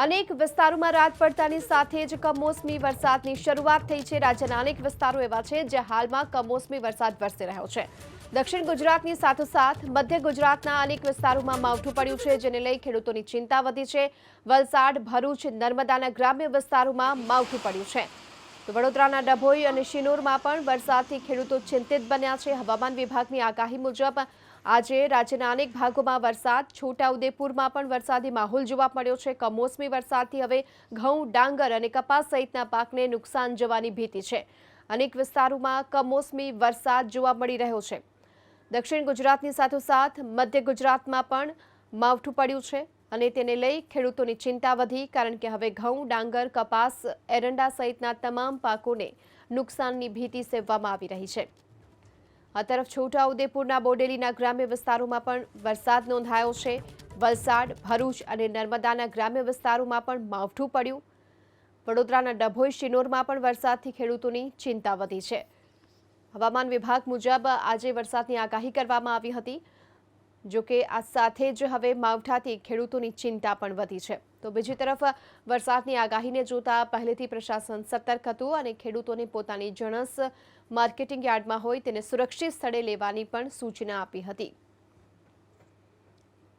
અનેક વિસ્તારોમાં રાત પડતાની સાથે જ કમોસમી વરસાદની શરૂઆત થઈ છે। રાજ્યના અનેક વિસ્તારો એવા છે જે હાલમાં કમોસમી વરસાદ વરસી રહ્યો છે। દક્ષિણ ગુજરાતની સાથોસાથ મધ્ય ગુજરાતના અનેક વિસ્તારોમાં માવઠું પડ્યું છે, જેને લઈ ખેડૂતોની ચિંતા વધી છે। વલસાડ, ભરૂચ, નર્મદાના ગ્રામ્ય વિસ્તારોમાં માવઠું પડ્યું છે। તો વડોદરાના ડભોઈ અને શિનોરમાં પણ વરસાદથી ખેડૂતો ચિંતિત બન્યા છે। હવામાન વિભાગની આગાહી મુજબ આજે રાજ્યના અનેક ભાગોમાં વરસાદ, છોટાઉદેપુરમાં પણ વરસાદી માહોલ જોવા મળ્યો છે। કમોસમી વરસાદથી હવે ઘઉં, ડાંગર અને કપાસ સહિતના પાકને નુકસાન જવાની ભીતિ છે। અનેક વિસ્તારોમાં કમોસમી વરસાદ જોવા મળી રહ્યો છે। દક્ષિણ ગુજરાતની સાથોસાથ મધ્ય ગુજરાતમાં પણ માવઠું પડ્યું છે અને તેને લઈ ખેડૂતોની ચિંતા વધી, કારણ કે હવે ઘઉં, ડાંગર, કપાસ, એરંડા સહિતના તમામ પાકોને નુકસાનની ભીતિ સેવવામાં આવી રહી છે। આ તરફ છોટાઉદેપુરના બોડેલીના ગ્રામ્ય વિસ્તારોમાં પણ વરસાદ નોંધાયો છે। વલસાડ, ભરૂચ અને નર્મદાના ગ્રામ્ય વિસ્તારોમાં પણ માવઠું પડ્યું। વડોદરાના ડભોઈ, શિનોરમાં પણ વરસાદથી ખેડૂતોની ચિંતા વધી છે। હવામાન વિભાગ મુજબ આજે વરસાદની આગાહી કરવામાં આવી હતી, જોકે આ સાથે જ હવે માવઠાથી ખેડૂતોની ચિંતા પણ વધી છે। તો બીજી તરફ વરસાદની આગાહીને જોતા પહેલેથી પ્રશાસન સતર્ક હતું અને ખેડૂતોને પોતાની જણસ માર્કેટિંગ યાર્ડમાં હોય તેને સુરક્ષિત સ્થળે લેવાની પણ સૂચના આપી હતી।